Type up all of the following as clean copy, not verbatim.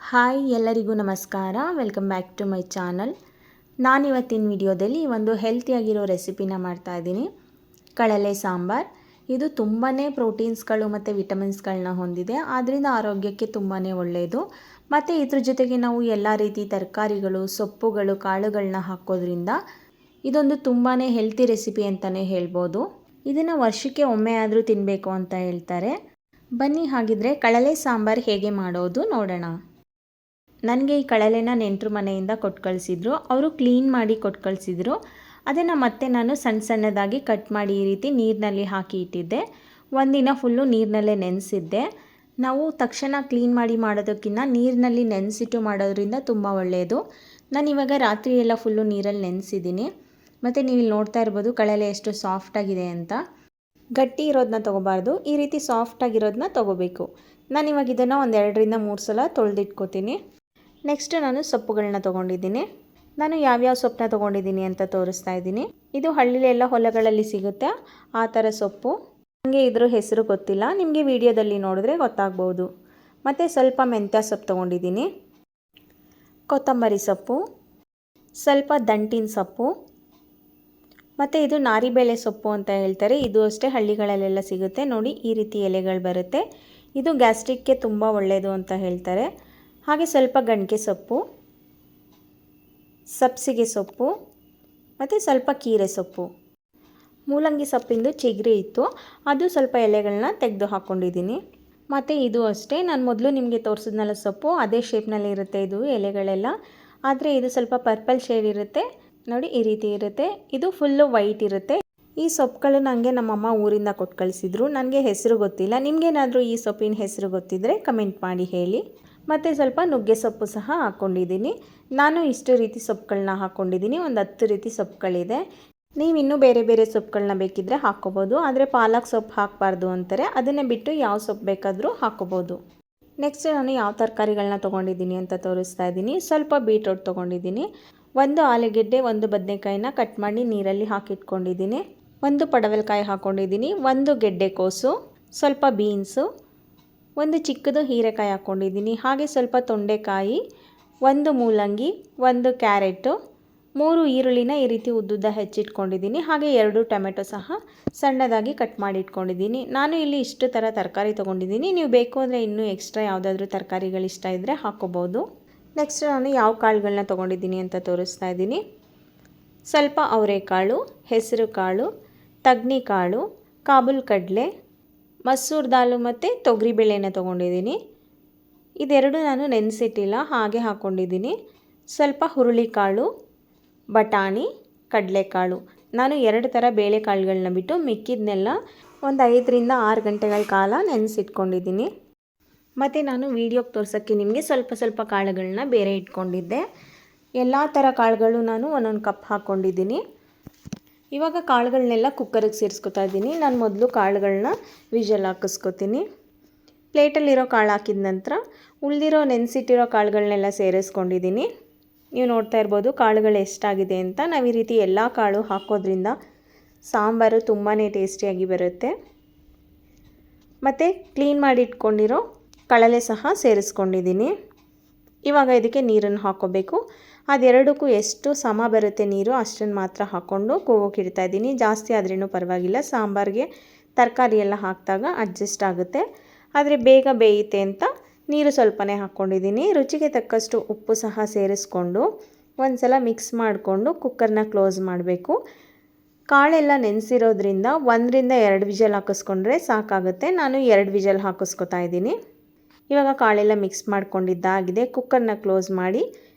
Hi ಎಲ್ಲರಿಗೂ ನಮಸ್ಕಾರ. Welcome back to my channel. ನಾನಿವತ್ತಿನ ವಿಡಿಯೋದಲ್ಲಿ ಒಂದು ಹೆಲ್ತಿಯಾಗಿರೋ ರೆಸಿಪಿನ ಮಾಡ್ತಾಯಿದ್ದೀನಿ. ಕಳಲೆ ಸಾಂಬಾರ್. ಇದು ತುಂಬಾ ಪ್ರೋಟೀನ್ಸ್ಗಳು ಮತ್ತು ವಿಟಮಿನ್ಸ್ಗಳನ್ನ ಹೊಂದಿದೆ. ಆದ್ದರಿಂದ ಆರೋಗ್ಯಕ್ಕೆ ತುಂಬಾ ಒಳ್ಳೆಯದು. ಮತ್ತು ಇದ್ರ ಜೊತೆಗೆ ನಾವು ಎಲ್ಲ ರೀತಿ ತರಕಾರಿಗಳು, ಸೊಪ್ಪುಗಳು, ಕಾಳುಗಳನ್ನ ಹಾಕೋದ್ರಿಂದ ಇದೊಂದು ತುಂಬಾ ಹೆಲ್ತಿ ರೆಸಿಪಿ ಅಂತಲೇ ಹೇಳ್ಬೋದು. ಇದನ್ನು ವರ್ಷಕ್ಕೆ ಒಮ್ಮೆ ಆದರೂ ತಿನ್ನಬೇಕು ಅಂತ ಹೇಳ್ತಾರೆ. ಬನ್ನಿ ಹಾಗಿದ್ರೆ ಕಳಲೆ ಸಾಂಬಾರು ಹೇಗೆ ಮಾಡೋದು ನೋಡೋಣ. ನನಗೆ ಈ ಕಳಲೆನ ನೆಂಟರು ಮನೆಯಿಂದ ಕೊಟ್ಟು ಕಳಿಸಿದ್ರು. ಅವರು ಕ್ಲೀನ್ ಮಾಡಿ ಕೊಟ್ಟು ಕಳಿಸಿದ್ರು. ಅದನ್ನು ಮತ್ತೆ ನಾನು ಸಣ್ಣ ಸಣ್ಣದಾಗಿ ಕಟ್ ಮಾಡಿ ಈ ರೀತಿ ನೀರಿನಲ್ಲಿ ಹಾಕಿ ಇಟ್ಟಿದ್ದೆ. ಒಂದಿನ ಫುಲ್ಲು ನೀರಿನಲ್ಲೇ ನೆನೆಸಿದ್ದೆ. ನಾವು ತಕ್ಷಣ ಕ್ಲೀನ್ ಮಾಡಿ ಮಾಡೋದಕ್ಕಿಂತ ನೀರಿನಲ್ಲಿ ನೆನೆಸಿಟ್ಟು ಮಾಡೋದ್ರಿಂದ ತುಂಬ ಒಳ್ಳೆಯದು. ನಾನು ಇವಾಗ ರಾತ್ರಿ ಎಲ್ಲ ಫುಲ್ಲು ನೀರಲ್ಲಿ ನೆನೆಸಿದ್ದೀನಿ. ಮತ್ತು ನೀವು ಇಲ್ಲಿ ನೋಡ್ತಾ ಇರ್ಬೋದು ಕಳಲೆ ಎಷ್ಟು ಸಾಫ್ಟಾಗಿದೆ ಅಂತ. ಗಟ್ಟಿ ಇರೋದನ್ನ ತೊಗೋಬಾರ್ದು, ಈ ರೀತಿ ಸಾಫ್ಟಾಗಿರೋದನ್ನ ತೊಗೋಬೇಕು. ನಾನು ಇವಾಗ ಇದನ್ನು ಒಂದು 2ರಿಂದ 3 ಸಲ ತೊಳೆದಿಟ್ಕೋತೀನಿ. ನೆಕ್ಸ್ಟ್ ನಾನು ಸೊಪ್ಪುಗಳನ್ನ ತೊಗೊಂಡಿದ್ದೀನಿ. ನಾನು ಯಾವ್ಯಾವ ಸೊಪ್ಪನ್ನ ತೊಗೊಂಡಿದ್ದೀನಿ ಅಂತ ತೋರಿಸ್ತಾ ಇದ್ದೀನಿ. ಇದು ಹಳ್ಳಿಲೆಲ್ಲ ಹೊಲಗಳಲ್ಲಿ ಸಿಗುತ್ತೆ ಆ ಥರ ಸೊಪ್ಪು. ನನಗೆ ಇದ್ರ ಹೆಸರು ಗೊತ್ತಿಲ್ಲ, ನಿಮಗೆ ವಿಡಿಯೋದಲ್ಲಿ ನೋಡಿದ್ರೆ ಗೊತ್ತಾಗ್ಬೋದು. ಮತ್ತು ಸ್ವಲ್ಪ ಮೆಂತ್ಯ ಸೊಪ್ಪು ತೊಗೊಂಡಿದ್ದೀನಿ, ಕೊತ್ತಂಬರಿ ಸೊಪ್ಪು, ಸ್ವಲ್ಪ ದಂಟಿನ ಸೊಪ್ಪು, ಮತ್ತು ಇದು ನಾರಿಬೇಳೆ ಸೊಪ್ಪು ಅಂತ ಹೇಳ್ತಾರೆ. ಇದು ಅಷ್ಟೇ ಹಳ್ಳಿಗಳಲ್ಲೆಲ್ಲ ಸಿಗುತ್ತೆ. ನೋಡಿ ಈ ರೀತಿ ಎಲೆಗಳು ಬರುತ್ತೆ. ಇದು ಗ್ಯಾಸ್ಟ್ರಿಕ್ಗೆ ತುಂಬ ಒಳ್ಳೆಯದು ಅಂತ ಹೇಳ್ತಾರೆ. ಹಾಗೆ ಸ್ವಲ್ಪ ಗಂಟೆ ಸೊಪ್ಪು, ಸಬ್ಸಿಗೆ ಸೊಪ್ಪು, ಮತ್ತು ಸ್ವಲ್ಪ ಕೀರೆ ಸೊಪ್ಪು. ಮೂಲಂಗಿ ಸೊಪ್ಪಿಂದು ಚಿಗುರಿ ಇತ್ತು, ಅದು ಸ್ವಲ್ಪ ಎಲೆಗಳನ್ನ ತೆಗೆದು ಹಾಕ್ಕೊಂಡಿದ್ದೀನಿ. ಮತ್ತು ಇದು ಅಷ್ಟೇ, ನಾನು ಮೊದಲು ನಿಮಗೆ ತೋರಿಸಿದ್ನಲ್ಲ ಸೊಪ್ಪು, ಅದೇ ಶೇಪ್ನಲ್ಲಿ ಇರುತ್ತೆ ಇದು ಎಲೆಗಳೆಲ್ಲ. ಆದರೆ ಇದು ಸ್ವಲ್ಪ ಪರ್ಪಲ್ ಶೇಡ್ ಇರುತ್ತೆ. ನೋಡಿ ಈ ರೀತಿ ಇರುತ್ತೆ. ಇದು ಫುಲ್ಲು ವೈಟ್ ಇರುತ್ತೆ. ಈ ಸೊಪ್ಪುಗಳು ನನಗೆ ನಮ್ಮಮ್ಮ ಊರಿಂದ ಕೊಟ್ಟು ಕಳಿಸಿದ್ರು. ನನಗೆ ಹೆಸರು ಗೊತ್ತಿಲ್ಲ. ನಿಮಗೇನಾದರೂ ಈ ಸೊಪ್ಪಿನ ಹೆಸರು ಗೊತ್ತಿದ್ದರೆ ಕಮೆಂಟ್ ಮಾಡಿ ಹೇಳಿ. ಮತ್ತು ಸ್ವಲ್ಪ ನುಗ್ಗೆ ಸೊಪ್ಪು ಸಹ ಹಾಕ್ಕೊಂಡಿದ್ದೀನಿ. ನಾನು ಇಷ್ಟು ರೀತಿ ಸೊಪ್ಪುಗಳನ್ನ ಹಾಕ್ಕೊಂಡಿದ್ದೀನಿ. ಒಂದು 10 ರೀತಿ ಸೊಪ್ಪುಗಳಿದೆ. ನೀವು ಇನ್ನೂ ಬೇರೆ ಬೇರೆ ಸೊಪ್ಪುಗಳನ್ನ ಬೇಕಿದ್ದರೆ ಹಾಕ್ಕೋಬೋದು. ಆದರೆ ಪಾಲಕ್ ಸೊಪ್ಪು ಹಾಕಬಾರ್ದು ಅಂತಾರೆ. ಅದನ್ನೇ ಬಿಟ್ಟು ಯಾವ ಸೊಪ್ಪು ಬೇಕಾದರೂ ಹಾಕ್ಕೋಬೋದು. ನೆಕ್ಸ್ಟ್ ನಾನು ಯಾವ ತರಕಾರಿಗಳನ್ನ ತೊಗೊಂಡಿದ್ದೀನಿ ಅಂತ ತೋರಿಸ್ತಾ ಇದ್ದೀನಿ. ಸ್ವಲ್ಪ ಬೀಟ್ರೋಟ್ ತೊಗೊಂಡಿದ್ದೀನಿ, ಒಂದು ಆಲೂಗೆಡ್ಡೆ, ಒಂದು ಬದನೆಕಾಯಿನ ಕಟ್ ಮಾಡಿ ನೀರಲ್ಲಿ ಹಾಕಿಟ್ಕೊಂಡಿದ್ದೀನಿ, ಒಂದು ಪಡವಲಕಾಯಿ ಹಾಕ್ಕೊಂಡಿದ್ದೀನಿ, ಒಂದು ಗೆಡ್ಡೆಕೋಸು, ಸ್ವಲ್ಪ ಬೀನ್ಸು, ಒಂದು ಚಿಕ್ಕದು ಹೀರೆಕಾಯಿ ಹಾಕ್ಕೊಂಡಿದ್ದೀನಿ, ಹಾಗೆ ಸ್ವಲ್ಪ ತೊಂಡೆಕಾಯಿ, ಒಂದು ಮೂಲಂಗಿ, ಒಂದು ಕ್ಯಾರೆಟು, 3 ಈರುಳ್ಳಿನ ಈ ರೀತಿ ಉದ್ದುದ್ದ ಹೆಚ್ಚಿಟ್ಕೊಂಡಿದ್ದೀನಿ, ಹಾಗೆ 2 ಟೊಮೆಟೊ ಸಹ ಸಣ್ಣದಾಗಿ ಕಟ್ ಮಾಡಿ ಇಟ್ಕೊಂಡಿದ್ದೀನಿ. ನಾನು ಇಲ್ಲಿ ಇಷ್ಟು ಥರ ತರಕಾರಿ ತೊಗೊಂಡಿದ್ದೀನಿ. ನೀವು ಬೇಕು ಅಂದರೆ ಇನ್ನೂ ಎಕ್ಸ್ಟ್ರಾ ಯಾವುದಾದ್ರೂ ತರಕಾರಿಗಳು ಇಷ್ಟ ಇದ್ದರೆ ಹಾಕ್ಕೋಬೋದು. ನೆಕ್ಸ್ಟ್ ನಾನು ಯಾವ ಕಾಳುಗಳನ್ನ ತೊಗೊಂಡಿದ್ದೀನಿ ಅಂತ ತೋರಿಸ್ತಾ ಇದ್ದೀನಿ. ಸ್ವಲ್ಪ ಅವರೆಕಾಳು, ಹೆಸರು ಕಾಳು, ತಗ್ನಿ ಕಾಳು, ಕಾಬೂಲ್ ಕಡಲೆ, ಮಸೂರ್ ದಾಲು ಮತ್ತು ತೊಗರಿಬೇಳೆನ ತೊಗೊಂಡಿದ್ದೀನಿ. ಇದೆರಡು ನಾನು ನೆನೆಸಿಟ್ಟಿಲ್ಲ, ಹಾಗೆ ಹಾಕ್ಕೊಂಡಿದ್ದೀನಿ. ಸ್ವಲ್ಪ ಹುರುಳಿಕಾಳು, ಬಟಾಣಿ, ಕಡಲೆಕಾಳು. ನಾನು 2 ಥರ ಬೇಳೆಕಾಳುಗಳನ್ನ ಬಿಟ್ಟು ಮಿಕ್ಕಿದ್ನೆಲ್ಲ ಒಂದು 5ರಿಂದ 6 ಗಂಟೆಗಳ ಕಾಲ ನೆನೆಸಿಟ್ಕೊಂಡಿದ್ದೀನಿ. ಮತ್ತು ನಾನು ವೀಡಿಯೋಗೆ ತೋರ್ಸೋಕ್ಕೆ ನಿಮಗೆ ಸ್ವಲ್ಪ ಸ್ವಲ್ಪ ಕಾಳುಗಳನ್ನ ಬೇರೆ ಇಟ್ಕೊಂಡಿದ್ದೆ. ಎಲ್ಲ ಥರ ಕಾಳುಗಳು ನಾನು ಒಂದೊಂದು ಕಪ್ ಹಾಕ್ಕೊಂಡಿದ್ದೀನಿ. ಇವಾಗ ಕಾಳುಗಳನ್ನೆಲ್ಲ ಕುಕ್ಕರಿಗೆ ಸೇರಿಸ್ಕೊತಾ ಇದ್ದೀನಿ. ನಾನು ಮೊದಲು ಕಾಳುಗಳನ್ನ ವಿಷಲ್ ಹಾಕಿಸ್ಕೊತೀನಿ. ಪ್ಲೇಟಲ್ಲಿರೋ ಕಾಳು ಹಾಕಿದ ನಂತರ ಉಳಿದಿರೋ ನೆನೆಸಿಟ್ಟಿರೋ ಕಾಳುಗಳನ್ನೆಲ್ಲ ಸೇರಿಸ್ಕೊಂಡಿದ್ದೀನಿ. ನೀವು ನೋಡ್ತಾ ಇರ್ಬೋದು ಕಾಳುಗಳು ಎಷ್ಟಾಗಿದೆ ಅಂತ. ನಾವು ಈ ರೀತಿ ಎಲ್ಲ ಕಾಳು ಹಾಕೋದ್ರಿಂದ ಸಾಂಬಾರು ತುಂಬಾ ಟೇಸ್ಟಿಯಾಗಿ ಬರುತ್ತೆ. ಮತ್ತು ಕ್ಲೀನ್ ಮಾಡಿ ಇಟ್ಕೊಂಡಿರೋ ಕಳಲೆ ಸಹ ಸೇರಿಸ್ಕೊಂಡಿದ್ದೀನಿ. ಇವಾಗ ಇದಕ್ಕೆ ನೀರನ್ನು ಹಾಕ್ಕೋಬೇಕು. ಅದೆರಡಕ್ಕೂ ಎಷ್ಟು ಸಮ ಬರುತ್ತೆ ನೀರು ಅಷ್ಟನ್ನು ಮಾತ್ರ ಹಾಕ್ಕೊಂಡು ಕೂಗೋಕೆ ಇಡ್ತಾ ಇದ್ದೀನಿ. ಜಾಸ್ತಿ ಆದ್ರೂ ಪರವಾಗಿಲ್ಲ, ಸಾಂಬಾರಿಗೆ ತರಕಾರಿ ಎಲ್ಲ ಹಾಕಿದಾಗ ಅಡ್ಜಸ್ಟ್ ಆಗುತ್ತೆ. ಆದರೆ ಬೇಗ ಬೇಯುತ್ತೆ ಅಂತ ನೀರು ಸ್ವಲ್ಪನೇ ಹಾಕ್ಕೊಂಡಿದ್ದೀನಿ. ರುಚಿಗೆ ತಕ್ಕಷ್ಟು ಉಪ್ಪು ಸಹ ಸೇರಿಸ್ಕೊಂಡು ಒಂದು ಸಲ ಮಿಕ್ಸ್ ಮಾಡಿಕೊಂಡು ಕುಕ್ಕರ್ನ ಕ್ಲೋಸ್ ಮಾಡಬೇಕು. ಕಾಳೆಲ್ಲ ನೆನೆಸಿರೋದ್ರಿಂದ 1ರಿಂದ 2 ವಿಷಲ್ ಹಾಕಿಸ್ಕೊಂಡ್ರೆ ಸಾಕಾಗುತ್ತೆ. ನಾನು 2 ವಿಷಲ್ ಹಾಕಿಸ್ಕೊತಾ ಇದ್ದೀನಿ. ಇವಾಗ ಕಾಳೆಲ್ಲ ಮಿಕ್ಸ್ ಮಾಡ್ಕೊಂಡಿದ್ದಾಗಿದೆ. ಕುಕ್ಕರ್ನ ಕ್ಲೋಸ್ ಮಾಡಿ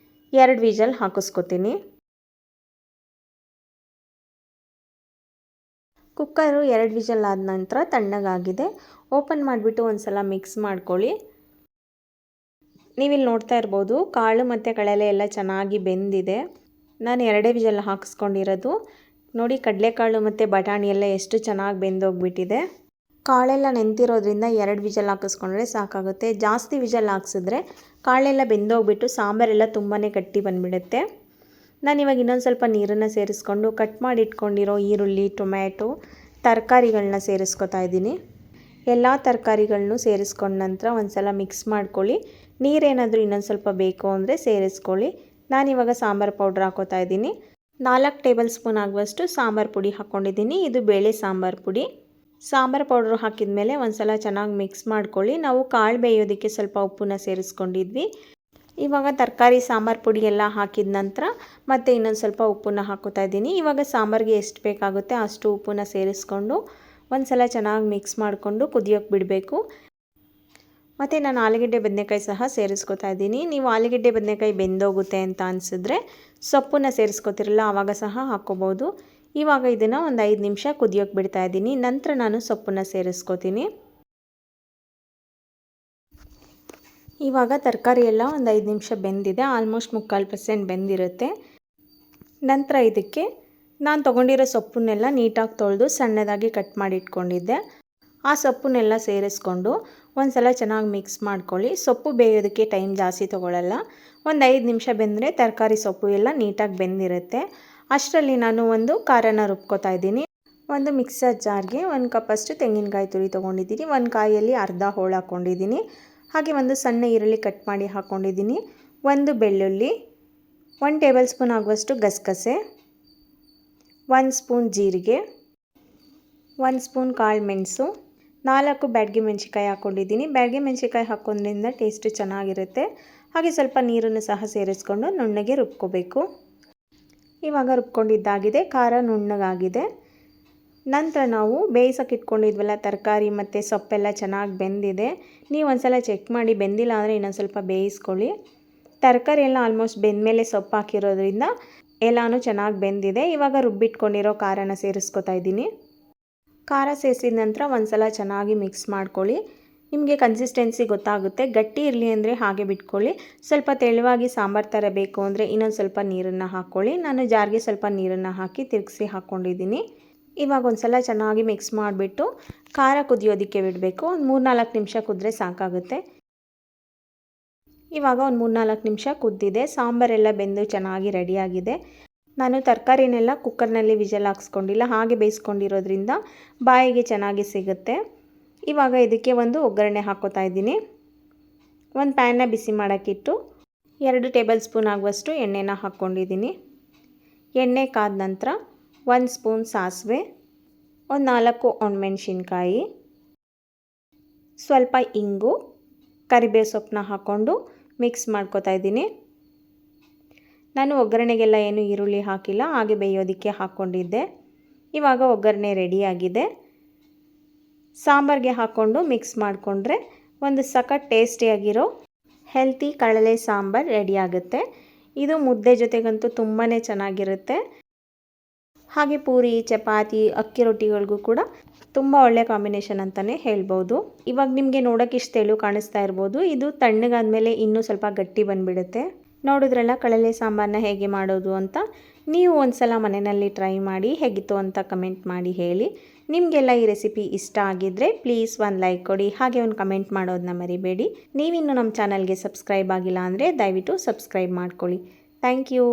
2 ವಿಷಲ್ ಹಾಕಿಸ್ಕೊತೀನಿ. ಕುಕ್ಕರು 2 ವಿಷಲ್ ಆದ ನಂತರ ತಣ್ಣಗಾಗಿದೆ. ಓಪನ್ ಮಾಡಿಬಿಟ್ಟು ಒಂದು ಸಲ ಮಿಕ್ಸ್ ಮಾಡ್ಕೊಳ್ಳಿ. ನೀವಿಲ್ಲಿ ನೋಡ್ತಾ ಇರ್ಬೋದು ಕಾಳು ಮತ್ತು ಕಳಲೆ ಎಲ್ಲ ಚೆನ್ನಾಗಿ ಬೆಂದಿದೆ. ನಾನು 2 ವಿಷಲ್ ಹಾಕಿಸ್ಕೊಂಡಿರೋದು. ನೋಡಿ ಕಡಲೆಕಾಳು ಮತ್ತು ಬಟಾಣಿ ಎಲ್ಲ ಎಷ್ಟು ಚೆನ್ನಾಗಿ ಬೆಂದೋಗ್ಬಿಟ್ಟಿದೆ. ಕಾಳೆಲ್ಲ ನೆಂತಿರೋದ್ರಿಂದ 2 ವಿಷಲ್ ಹಾಕಿಸ್ಕೊಂಡ್ರೆ ಸಾಕಾಗುತ್ತೆ. ಜಾಸ್ತಿ ವಿಷಲ್ ಹಾಕ್ಸಿದ್ರೆ ಕಾಳೆಲ್ಲ ಬೆಂದೋಗ್ಬಿಟ್ಟು ಸಾಂಬಾರೆಲ್ಲ ತುಂಬಾ ಗಟ್ಟಿ ಬಂದುಬಿಡುತ್ತೆ. ನಾನಿವಾಗ ಇನ್ನೊಂದು ಸ್ವಲ್ಪ ನೀರನ್ನು ಸೇರಿಸ್ಕೊಂಡು ಕಟ್ ಮಾಡಿ ಇಟ್ಕೊಂಡಿರೋ ಈರುಳ್ಳಿ, ಟೊಮ್ಯಾಟೊ, ತರಕಾರಿಗಳನ್ನ ಸೇರಿಸ್ಕೊತಾ ಇದ್ದೀನಿ. ಎಲ್ಲ ತರಕಾರಿಗಳನ್ನೂ ಸೇರಿಸ್ಕೊಂಡ ನಂತರ ಒಂದು ಸಲ ಮಿಕ್ಸ್ ಮಾಡ್ಕೊಳ್ಳಿ. ನೀರೇನಾದರೂ ಇನ್ನೊಂದು ಸ್ವಲ್ಪ ಬೇಕು ಅಂದರೆ ಸೇರಿಸ್ಕೊಳ್ಳಿ. ನಾನಿವಾಗ ಸಾಂಬಾರು ಪೌಡ್ರ್ ಹಾಕೋತಾ ಇದ್ದೀನಿ. 4 ಟೇಬಲ್ ಸ್ಪೂನ್ ಆಗುವಷ್ಟು ಸಾಂಬಾರು ಪುಡಿ ಹಾಕ್ಕೊಂಡಿದ್ದೀನಿ. ಇದು ಬೇಳೆ ಸಾಂಬಾರು ಪುಡಿ. ಸಾಂಬಾರು ಪೌಡ್ರು ಹಾಕಿದ ಮೇಲೆ ಒಂದು ಸಲ ಚೆನ್ನಾಗಿ ಮಿಕ್ಸ್ ಮಾಡ್ಕೊಳ್ಳಿ. ನಾವು ಕಾಳು ಬೇಯೋದಕ್ಕೆ ಸ್ವಲ್ಪ ಉಪ್ಪನ್ನ ಸೇರಿಸ್ಕೊಂಡಿದ್ವಿ. ಇವಾಗ ತರಕಾರಿ ಸಾಂಬಾರು ಪುಡಿ ಎಲ್ಲ ಹಾಕಿದ ನಂತರ ಮತ್ತೆ ಇನ್ನೊಂದು ಸ್ವಲ್ಪ ಉಪ್ಪನ್ನ ಹಾಕೋತಾ ಇದ್ದೀನಿ. ಇವಾಗ ಸಾಂಬಾರಿಗೆ ಎಷ್ಟು ಬೇಕಾಗುತ್ತೆ ಅಷ್ಟು ಉಪ್ಪನ್ನ ಸೇರಿಸ್ಕೊಂಡು ಒಂದು ಸಲ ಚೆನ್ನಾಗಿ ಮಿಕ್ಸ್ ಮಾಡಿಕೊಂಡು ಕುದಿಯೋಕ್ಕೆ ಬಿಡಬೇಕು. ಮತ್ತು ನಾನು ಆಲೂಗೆಡ್ಡೆ ಬದನೆಕಾಯಿ ಸಹ ಸೇರಿಸ್ಕೊತಾ ಇದ್ದೀನಿ. ನೀವು ಆಲೂಗೆಡ್ಡೆ ಬದನೆಕಾಯಿ ಬೆಂದೋಗುತ್ತೆ ಅಂತ ಅನಿಸಿದ್ರೆ ಸೊಪ್ಪನ್ನ ಸೇರಿಸ್ಕೊತಿರಲ್ಲ ಆವಾಗ ಸಹ ಹಾಕ್ಕೋಬೋದು. ಇವಾಗ ಇದನ್ನು ಒಂದು 5 ನಿಮಿಷ ಕುದಿಯೋಕ್ಕೆ ಬಿಡ್ತಾ ಇದ್ದೀನಿ. ನಂತರ ನಾನು ಸೊಪ್ಪನ್ನ ಸೇರಿಸ್ಕೊತೀನಿ. ಇವಾಗ ತರಕಾರಿ ಎಲ್ಲ ಒಂದು 5 ನಿಮಿಷ ಬೆಂದಿದೆ. ಆಲ್ಮೋಸ್ಟ್ 3/4% ಬೆಂದಿರುತ್ತೆ. ನಂತರ ಇದಕ್ಕೆ ನಾನು ತೊಗೊಂಡಿರೋ ಸೊಪ್ಪನ್ನೆಲ್ಲ ನೀಟಾಗಿ ತೊಳೆದು ಸಣ್ಣದಾಗಿ ಕಟ್ ಮಾಡಿ ಇಟ್ಕೊಂಡಿದ್ದೆ. ಆ ಸೊಪ್ಪನ್ನೆಲ್ಲ ಸೇರಿಸ್ಕೊಂಡು ಒಂದು ಸಲ ಚೆನ್ನಾಗಿ ಮಿಕ್ಸ್ ಮಾಡ್ಕೊಳ್ಳಿ. ಸೊಪ್ಪು ಬೇಯೋದಕ್ಕೆ ಟೈಮ್ ಜಾಸ್ತಿ ತೊಗೊಳ್ಳಲ್ಲ. ಒಂದು 5 ನಿಮಿಷ ಬೆಂದರೆ ತರಕಾರಿ ಸೊಪ್ಪು ಎಲ್ಲ ನೀಟಾಗಿ ಬೆಂದಿರುತ್ತೆ. ಅಷ್ಟರಲ್ಲಿ ನಾನು ಒಂದು ಖಾರನ ರುಬ್ಕೋತಾ ಇದ್ದೀನಿ. ಒಂದು ಮಿಕ್ಸರ್ ಜಾರ್ಗೆ 1 ಕಪ್ಪಷ್ಟು ತೆಂಗಿನಕಾಯಿ ತುರಿ ತೊಗೊಂಡಿದ್ದೀನಿ. ಒಂದು ಕಾಯಲ್ಲಿ ಅರ್ಧ ಹೋಳು ಹಾಕ್ಕೊಂಡಿದ್ದೀನಿ. ಹಾಗೆ ಒಂದು ಸಣ್ಣ ಈರುಳ್ಳಿ ಕಟ್ ಮಾಡಿ ಹಾಕ್ಕೊಂಡಿದ್ದೀನಿ. ಒಂದು ಬೆಳ್ಳುಳ್ಳಿ, 1 ಟೇಬಲ್ ಸ್ಪೂನ್ ಆಗುವಷ್ಟು ಗಸಗಸೆ, 1 ಸ್ಪೂನ್ ಜೀರಿಗೆ, 1 ಸ್ಪೂನ್ ಕಾಳು ಮೆಣಸು, 4 ಬ್ಯಾಡಗಿ ಮೆಣಸಿಕಾಯಿ ಹಾಕ್ಕೊಂಡಿದ್ದೀನಿ. ಬ್ಯಾಡಗಿ ಮೆಣಸಿಕಾಯಿ ಹಾಕೋದ್ರಿಂದ ಟೇಸ್ಟು ಚೆನ್ನಾಗಿರುತ್ತೆ. ಹಾಗೆ ಸ್ವಲ್ಪ ನೀರನ್ನು ಸಹ ಸೇರಿಸ್ಕೊಂಡು ನುಣ್ಣಗೆ ರುಬ್ಕೋಬೇಕು. ಇವಾಗ ರುಬ್ಕೊಂಡಿದ್ದಾಗಿದೆ. ಖಾರ ನುಣ್ಣಗಾಗಿದೆ. ನಂತರ ನಾವು ಬೇಯಿಸೋಕೆ ಇಟ್ಕೊಂಡಿದ್ವಲ್ಲ ತರಕಾರಿ ಮತ್ತು ಸೊಪ್ಪೆಲ್ಲ ಚೆನ್ನಾಗಿ ಬೆಂದಿದೆ. ನೀವು ಒಂದು ಸಲ ಚೆಕ್ ಮಾಡಿ, ಬೆಂದಿಲ್ಲ ಅಂದರೆ ಇನ್ನೊಂದು ಸ್ವಲ್ಪ ಬೇಯಿಸ್ಕೊಳ್ಳಿ. ತರಕಾರಿ ಎಲ್ಲ ಆಲ್ಮೋಸ್ಟ್ ಬೆಂದಮೇಲೆ ಸೊಪ್ಪು ಹಾಕಿರೋದ್ರಿಂದ ಎಲ್ಲನೂ ಚೆನ್ನಾಗಿ ಬೆಂದಿದೆ. ಇವಾಗ ರುಬ್ಬಿಟ್ಕೊಂಡಿರೋ ಖಾರನ ಸೇರಿಸ್ಕೊತಾ ಇದ್ದೀನಿ. ಖಾರ ಸೇರಿಸಿದ ನಂತರ ಒಂದು ಸಲ ಚೆನ್ನಾಗಿ ಮಿಕ್ಸ್ ಮಾಡ್ಕೊಳ್ಳಿ. ನಿಮಗೆ ಕನ್ಸಿಸ್ಟೆನ್ಸಿ ಗೊತ್ತಾಗುತ್ತೆ. ಗಟ್ಟಿ ಇರಲಿ ಅಂದರೆ ಹಾಗೆ ಬಿಟ್ಕೊಳ್ಳಿ. ಸ್ವಲ್ಪ ತೆಳುವಾಗಿ ಸಾಂಬಾರು ಥರ ಬೇಕು ಅಂದರೆ ಇನ್ನೊಂದು ಸ್ವಲ್ಪ ನೀರನ್ನು ಹಾಕ್ಕೊಳ್ಳಿ. ನಾನು ಜಾರ್ಗೆ ಸ್ವಲ್ಪ ನೀರನ್ನು ಹಾಕಿ ತಿರುಗಿಸಿ ಹಾಕ್ಕೊಂಡಿದ್ದೀನಿ. ಇವಾಗ ಒಂದು ಸಲ ಚೆನ್ನಾಗಿ ಮಿಕ್ಸ್ ಮಾಡಿಬಿಟ್ಟು ಖಾರ ಕುದಿಯೋದಕ್ಕೆ ಬಿಡಬೇಕು. ಒಂದು 3-4 ನಿಮಿಷ ಕುದ್ರೆ ಸಾಕಾಗುತ್ತೆ. ಇವಾಗ ಒಂದು 3-4 ನಿಮಿಷ ಕುದ್ದಿದೆ. ಸಾಂಬಾರೆಲ್ಲ ಬೆಂದು ಚೆನ್ನಾಗಿ ರೆಡಿಯಾಗಿದೆ. ನಾನು ತರಕಾರಿನೆಲ್ಲ ಕುಕ್ಕರ್ನಲ್ಲಿ ವಿಷಲ್ ಹಾಕ್ಸ್ಕೊಂಡಿಲ್ಲ, ಹಾಗೆ ಬೇಯಿಸ್ಕೊಂಡಿರೋದ್ರಿಂದ ಬಾಯಿಗೆ ಚೆನ್ನಾಗಿ ಸಿಗುತ್ತೆ. ಇವಾಗ ಇದಕ್ಕೆ ಒಂದು ಒಗ್ಗರಣೆ ಹಾಕ್ಕೋತಾ ಇದ್ದೀನಿ. ಒಂದು ಪ್ಯಾನ್ನ ಬಿಸಿ ಮಾಡೋಕ್ಕಿಟ್ಟು 2 ಟೇಬಲ್ ಸ್ಪೂನ್ ಆಗುವಷ್ಟು ಎಣ್ಣೆನ ಹಾಕ್ಕೊಂಡಿದ್ದೀನಿ. ಎಣ್ಣೆ ಕಾದ ನಂತರ 1 ಸ್ಪೂನ್ ಸಾಸಿವೆ, ಒಂದು 4 ಒಣಮೆಣಸಿನ್ಕಾಯಿ, ಸ್ವಲ್ಪ ಇಂಗು, ಕರಿಬೇವು ಸೊಪ್ಪನ್ನ ಹಾಕ್ಕೊಂಡು ಮಿಕ್ಸ್ ಮಾಡ್ಕೋತಾ ಇದ್ದೀನಿ. ನಾನು ಒಗ್ಗರಣೆಗೆಲ್ಲ ಏನು ಈರುಳ್ಳಿ ಹಾಕಿಲ್ಲ, ಹಾಗೆ ಬೇಯೋದಕ್ಕೆ ಹಾಕ್ಕೊಂಡಿದ್ದೆ. ಇವಾಗ ಒಗ್ಗರಣೆ ರೆಡಿಯಾಗಿದೆ. ಸಾಂಬಾರಿಗೆ ಹಾಕ್ಕೊಂಡು ಮಿಕ್ಸ್ ಮಾಡಿಕೊಂಡ್ರೆ ಒಂದು ಸಖತ್ ಟೇಸ್ಟಿಯಾಗಿರೋ ಹೆಲ್ತಿ ಕಡಲೆ ಸಾಂಬಾರು ರೆಡಿಯಾಗುತ್ತೆ. ಇದು ಮುದ್ದೆ ಜೊತೆಗಂತೂ ತುಂಬಾ ಚೆನ್ನಾಗಿರುತ್ತೆ. ಹಾಗೆ ಪೂರಿ, ಚಪಾತಿ, ಅಕ್ಕಿ ರೊಟ್ಟಿಗಳಿಗೂ ಕೂಡ ತುಂಬ ಒಳ್ಳೆ ಕಾಂಬಿನೇಷನ್ ಅಂತಲೇ ಹೇಳ್ಬೋದು. ಇವಾಗ ನಿಮಗೆ ನೋಡೋಕ್ಕೆ ಇಷ್ಟು ತೆಳು ಕಾಣಿಸ್ತಾ ಇರ್ಬೋದು. ಇದು ತಣ್ಣಗಾದ್ಮೇಲೆ ಇನ್ನೂ ಸ್ವಲ್ಪ ಗಟ್ಟಿ ಬಂದುಬಿಡುತ್ತೆ. ನೋಡಿದ್ರಲ್ಲ ಕಡಲೆ ಸಾಂಬಾರನ್ನ ಹೇಗೆ ಮಾಡೋದು ಅಂತ. ನೀವು ಒಂದು ಸಲ ಮನೆಯಲ್ಲಿ ಟ್ರೈ ಮಾಡಿ ಹೇಗಿತ್ತು ಅಂತ ಕಮೆಂಟ್ ಮಾಡಿ ಹೇಳಿ. ನಿಮಗೆಲ್ಲ ಈ ರೆಸಿಪಿ ಇಷ್ಟ ಆಗಿದ್ದರೆ ಪ್ಲೀಸ್ ಒಂದು ಲೈಕ್ ಕೊಡಿ, ಹಾಗೆ ಒಂದು ಕಮೆಂಟ್ ಮಾಡೋದನ್ನ ಮರಿಬೇಡಿ. ನೀವಿನ್ನೂ ನಮ್ಮ ಚಾನಲ್ಗೆ ಸಬ್ಸ್ಕ್ರೈಬ್ ಆಗಿಲ್ಲ ಅಂದರೆ ದಯವಿಟ್ಟು ಸಬ್ಸ್ಕ್ರೈಬ್ ಮಾಡ್ಕೊಳ್ಳಿ. Thank you.